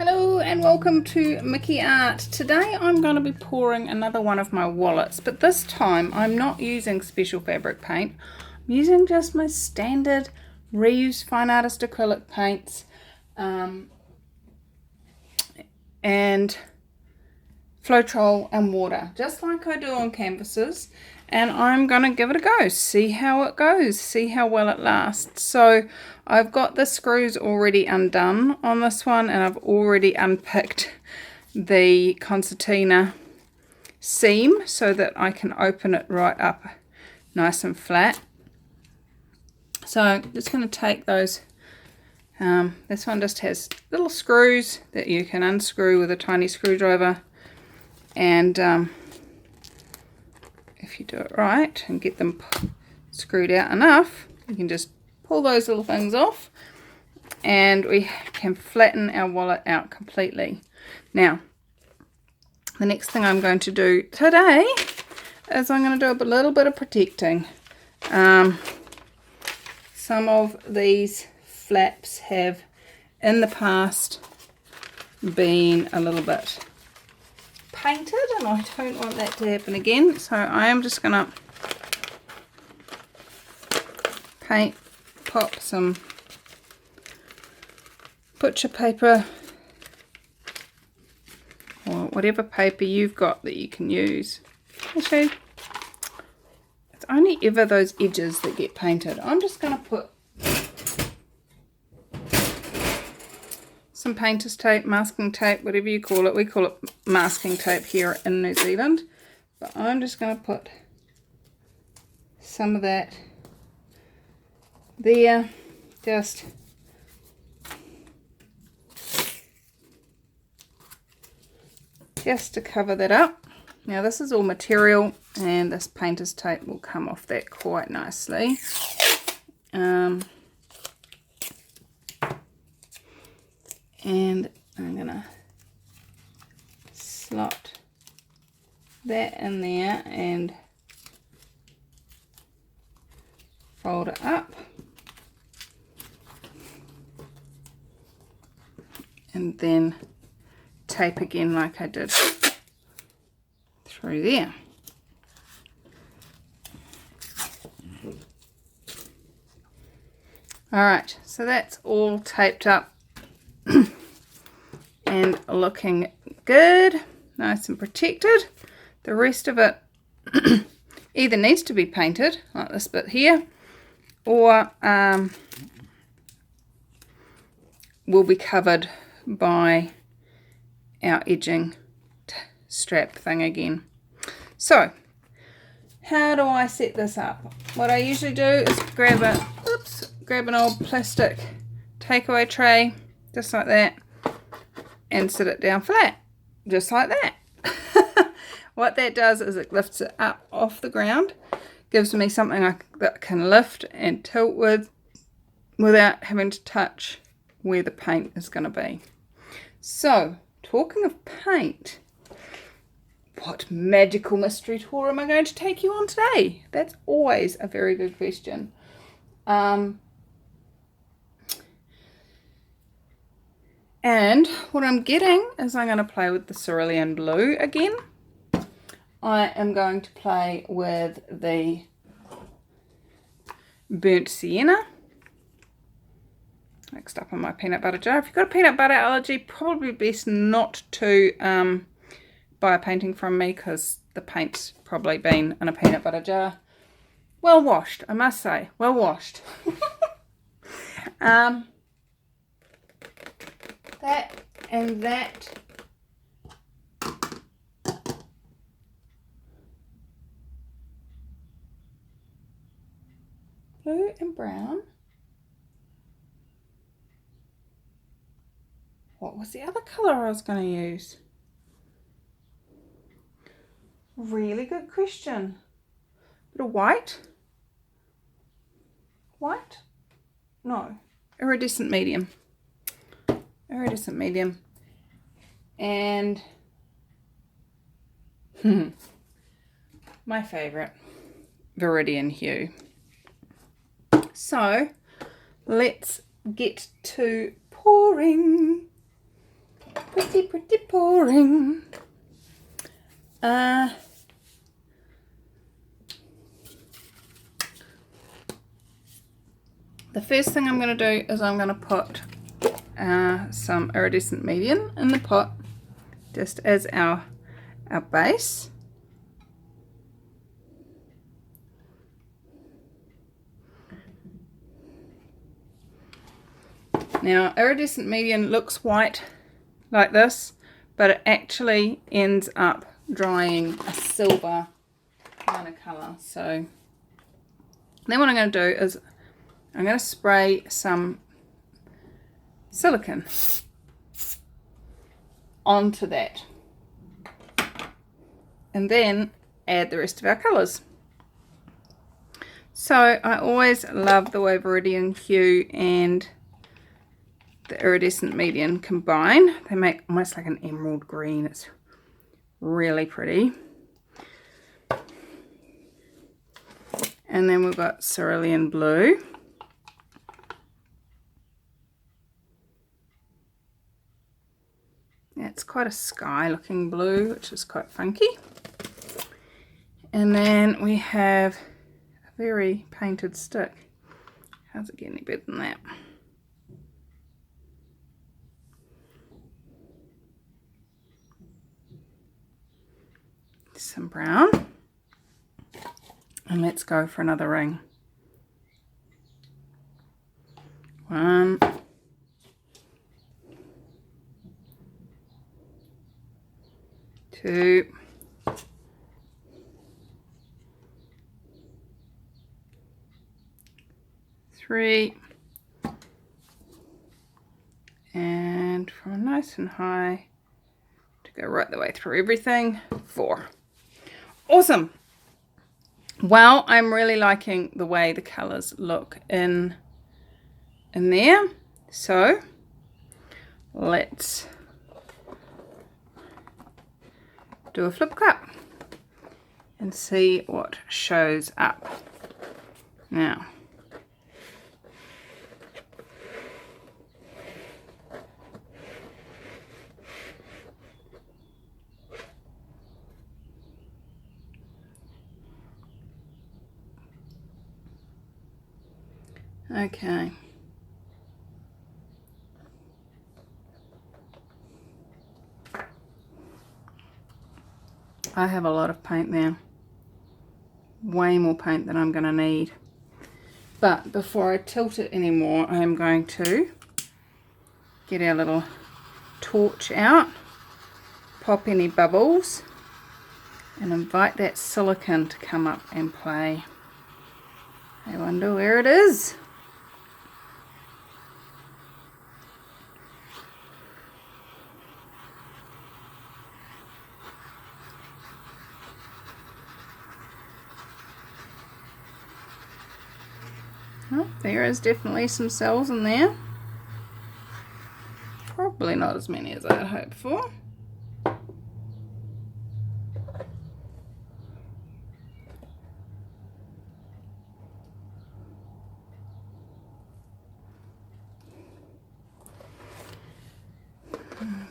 Hello and welcome to Mickey Art. Today I'm going to be pouring another one of my wallets, but this time I'm not using special fabric paint. I'm using just my standard reused fine artist acrylic paints and Floetrol and water, just like I do on canvases, and I'm going to give it a go, see how it goes, see how well it lasts. So I've got the screws already undone on this one, and I've already unpicked the concertina seam so that I can open it right up nice and flat. So I'm just going to take those, this one just has little screws that you can unscrew with a tiny screwdriver, and if you do it right and get them screwed out enough, you can just pull those little things off and we can flatten our wallet out completely. Now, the next thing I'm going to do today is I'm going to do a little bit of protecting. Some of these flaps have in the past been a little bit painted, and I don't want that to happen again, so I am just going to pop some butcher paper or whatever paper you've got that you can use. Actually, it's only ever those edges that get painted. I'm just going to put some painter's tape, masking tape, whatever you call it. We call it masking tape here in New Zealand. But I'm just going to put some of that there, just to cover that up. Now this is all material, and this painter's tape will come off that quite nicely. And I'm gonna slot that in there and fold it up, and then tape again like I did through there. Alright, so that's all taped up and looking good, nice and protected. The rest of it either needs to be painted, like this bit here, or will be covered by our edging strap thing again. So how do I set this up? What I usually do is grab an old plastic takeaway tray, just like that, and sit it down flat, just like that. What that does is it lifts it up off the ground, gives me something that I can lift and tilt with without having to touch where the paint is going to be. So, talking of paint, what magical mystery tour am I going to take you on today? That's always a very good question. And what I'm getting is I'm going to play with the cerulean blue again. I am going to play with the burnt sienna mixed up in my peanut butter jar. If you've got a peanut butter allergy, probably best not to buy a painting from me, because the paint's probably been in a peanut butter jar. Well washed, I must say, well washed. That and that. Blue and brown. What was the other colour I was going to use? Really good question. Bit of white. White? No. Iridescent medium. Iridescent medium. And my favourite, Viridian hue. So let's get to pouring. Pretty, pretty pouring. The first thing I'm going to do is I'm going to put some iridescent medium in the pot, just as our base. Now, iridescent medium looks white like this, but it actually ends up drying a silver kind of colour. So then what I'm going to do is I'm going to spray some silicone onto that, and then add the rest of our colours. So I always love the way Viridian Hue and the iridescent medium combine. They make almost like an emerald green. It's really pretty. And then we've got cerulean blue. It's quite a sky looking blue, which is quite funky. And then we have a very painted stick. How's it get any better than that? Some brown, and let's go for another ring. 1, 2, 3, and from nice and high to go right the way through everything, 4. Awesome. Well, I'm really liking the way the colours look in there. So let's do a flip cup and see what shows up now. Okay. I have a lot of paint there. Way more paint than I'm going to need. But before I tilt it anymore, I'm going to get our little torch out, pop any bubbles, and invite that silicone to come up and play. I wonder where it is. Oh, there is definitely some cells in there. Probably not as many as I'd hoped for.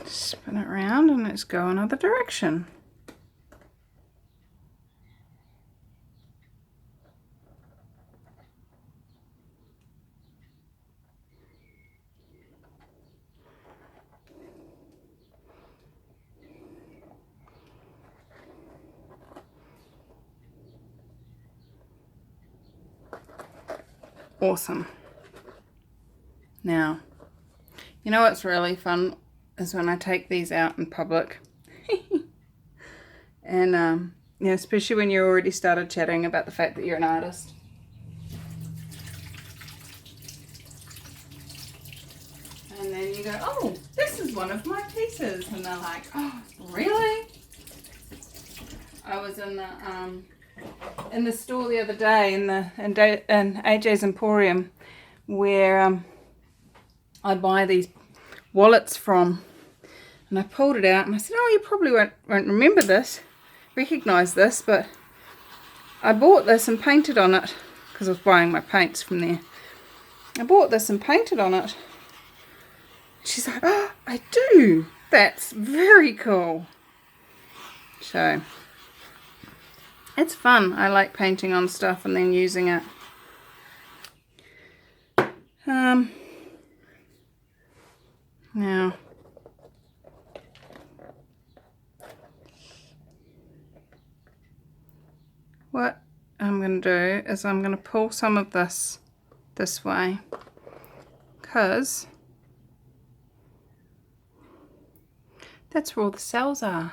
Spin it around and let's go another direction. Awesome. Now, you know what's really fun is when I take these out in public. And you know, especially when you already started chatting about the fact that you're an artist. And then you go, oh, this is one of my pieces. And they're like, oh, really? I was in the store the other day in AJ's Emporium, where I buy these wallets from, and I pulled it out and I said, oh, you probably won't remember this, recognize this, but I bought this and painted on it because I was buying my paints from there. I bought this and painted on it. She's like, oh, I do. That's very cool. So it's fun. I like painting on stuff and then using it. Now what I'm going to do is I'm going to pull some of this way, because that's where all the cells are.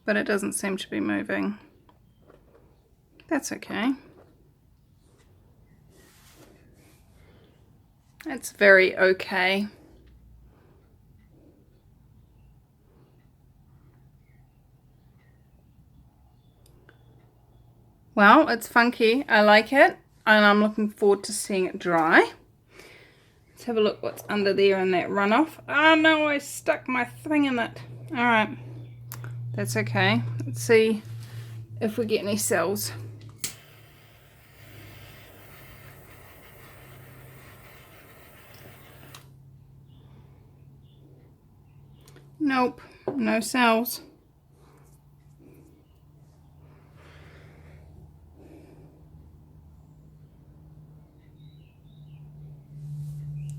But it doesn't seem to be moving. That's okay. It's very okay. Well, it's funky. I like it, and I'm looking forward to seeing it dry. Let's have a look what's under there in that runoff. Oh no, I stuck my thing in it. Alright, that's okay. Let's see if we get any cells. Nope, no cells.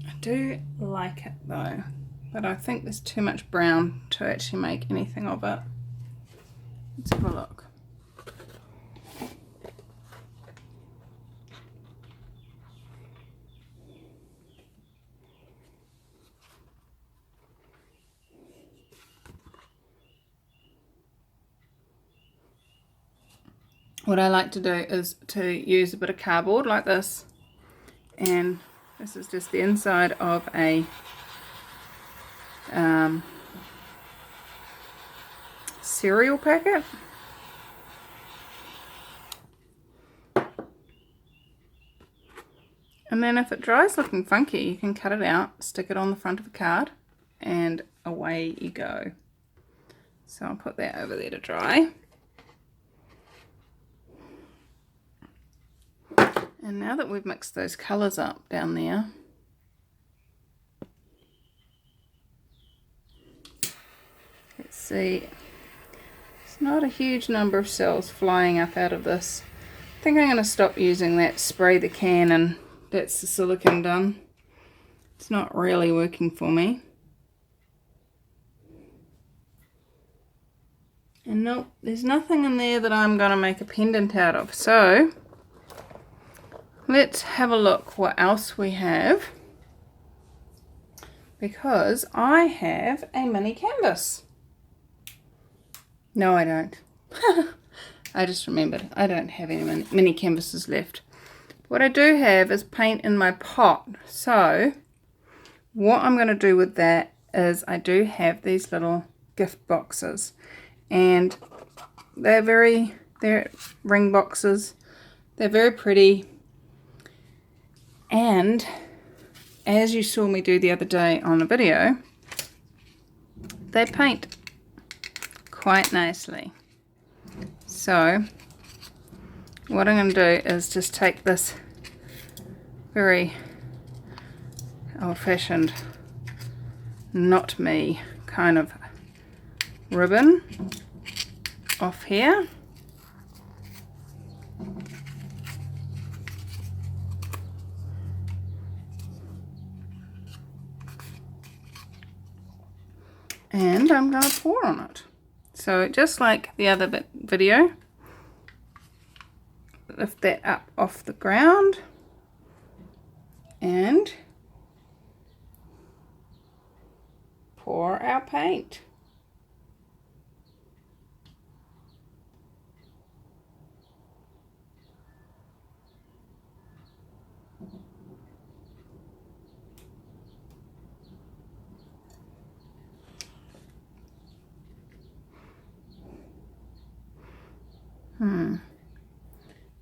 I do like it though, but I think there's too much brown to actually make anything of it. Let's have a look. What I like to do is to use a bit of cardboard like this, and this is just the inside of a cereal packet. And then if it dries looking funky, you can cut it out, stick it on the front of a card, and away you go. So I'll put that over there to dry. And now that we've mixed those colours up down there, let's see, it's not a huge number of cells flying up out of this. I think I'm going to stop using that spray the can, and that's the silicone done. It's not really working for me. And nope, there's nothing in there that I'm going to make a pendant out of. So let's have a look what else we have, because I have a mini canvas. No, I don't. I just remembered I don't have any mini canvases left. What I do have is paint in my pot. So what I'm going to do with that is I do have these little gift boxes, and they're ring boxes. They're very pretty. And as you saw me do the other day on a video, they paint quite nicely. So what I'm going to do is just take this very old-fashioned, not me kind of ribbon off here. And I'm going to pour on it. So just like the other video, lift that up off the ground and pour our paint.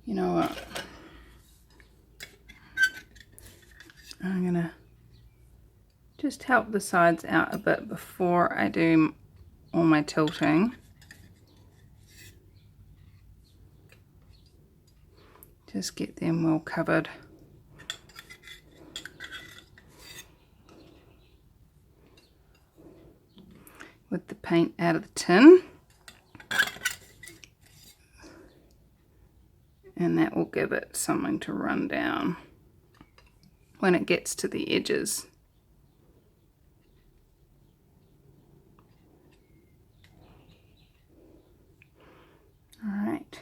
You know what? I'm gonna just help the sides out a bit before I do all my tilting. Just get them well covered. paint out of the tin. And that will give it something to run down when it gets to the edges. All right.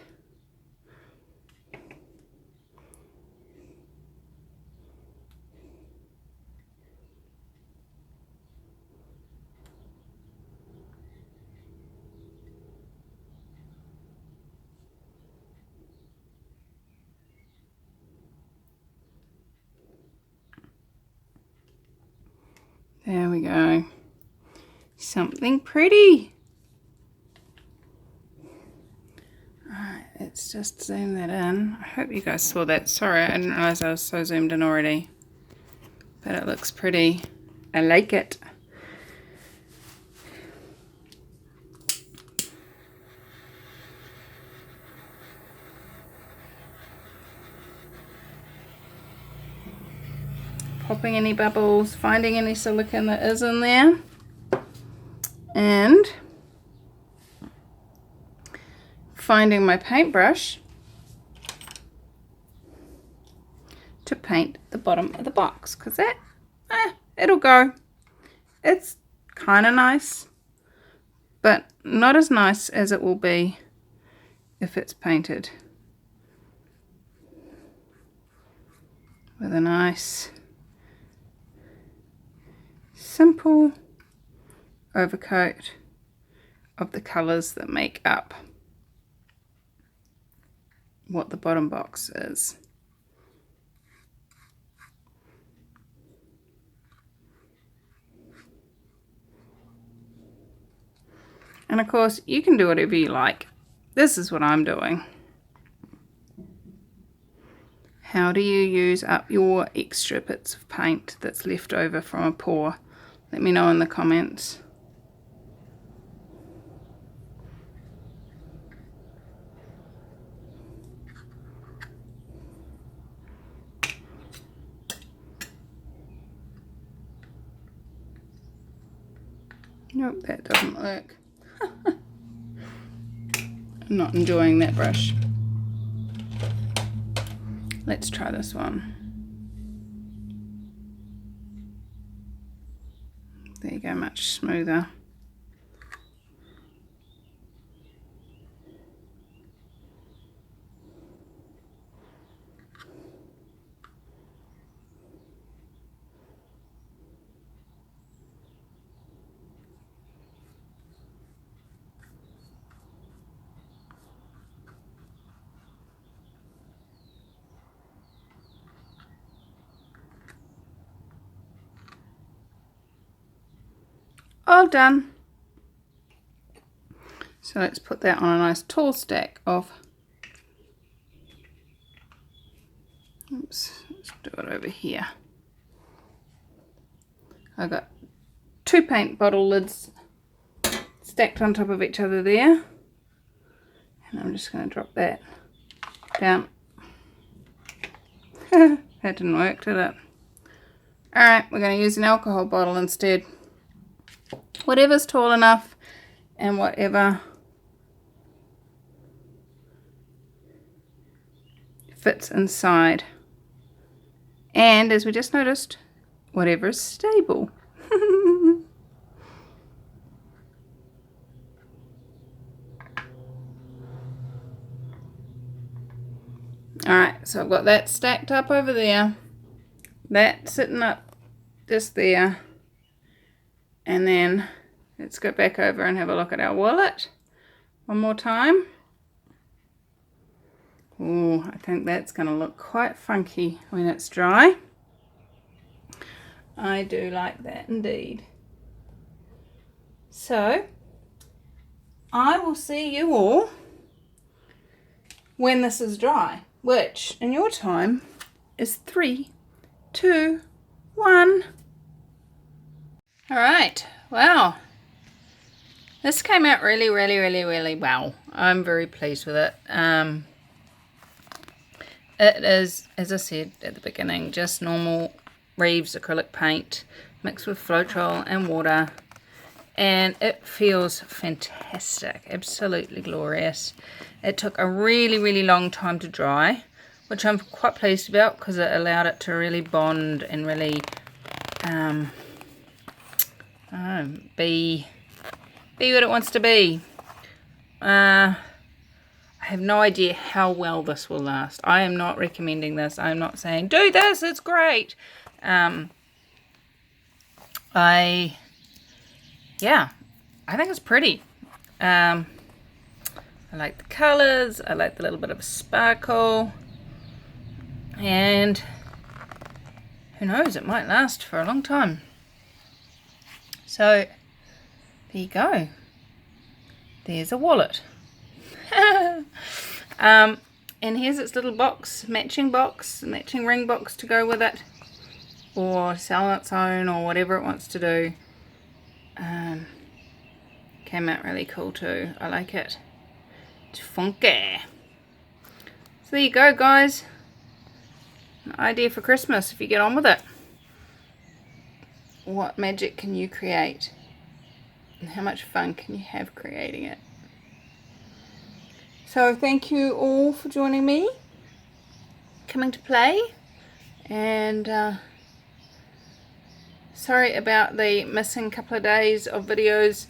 There we go. Something pretty. Alright, let's just zoom that in. I hope you guys saw that. Sorry, I didn't realize I was so zoomed in already. But it looks pretty. I like it. Popping any bubbles, finding any silicone that is in there, and finding my paintbrush to paint the bottom of the box, because that, it'll go. It's kind of nice, but not as nice as it will be if it's painted with a nice simple overcoat of the colours that make up what the bottom box is. And of course you can do whatever you like. This is what I'm doing. How do you use up your extra bits of paint that's left over from a pour? Let me know in the comments. Nope, that doesn't work. I'm not enjoying that brush. Let's try this one. There you go, much smoother. All done. So let's put that on a nice tall stack of, oops, let's do it over here. I've got 2 paint bottle lids stacked on top of each other there. And I'm just going to drop that down. That didn't work, did it? Alright, we're going to use an alcohol bottle instead. Whatever's tall enough and whatever fits inside. And as we just noticed, whatever is stable. Alright, so I've got that stacked up over there. That sitting up just there. And then let's go back over and have a look at our wallet one more time. Oh, I think that's going to look quite funky when it's dry. I do like that indeed. So, I will see you all when this is dry, which in your time is 3, 2, 1. Alright, wow. This came out really well. I'm very pleased with it. It is, as I said at the beginning, just normal Reeves acrylic paint mixed with Floetrol and water. and it feels fantastic, absolutely glorious. It took a really, really long time to dry, which I'm quite pleased about because it allowed it to really bond and really be what it wants to be. I have no idea how well this will last. I am not recommending this. I'm not saying do this, it's great. I think it's pretty. I like the colours, I like the little bit of sparkle, and who knows, it might last for a long time. So there you go. There's a wallet. And here's its little box, matching ring box to go with it, or sell on its own, or whatever it wants to do. Came out really cool too. I like it. It's funky. So there you go, guys. An idea for Christmas if you get on with it. What magic can you create? And how much fun can you have creating it? So thank you all for joining me, coming to play, and sorry about the missing couple of days of videos.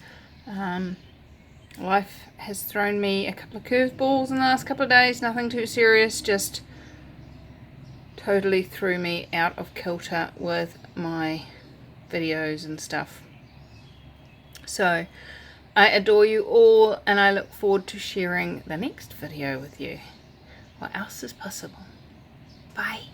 Life has thrown me a couple of curveballs in the last couple of days, nothing too serious, just totally threw me out of kilter with my videos and stuff. So I adore you all, and I look forward to sharing the next video with you. What else is possible? Bye.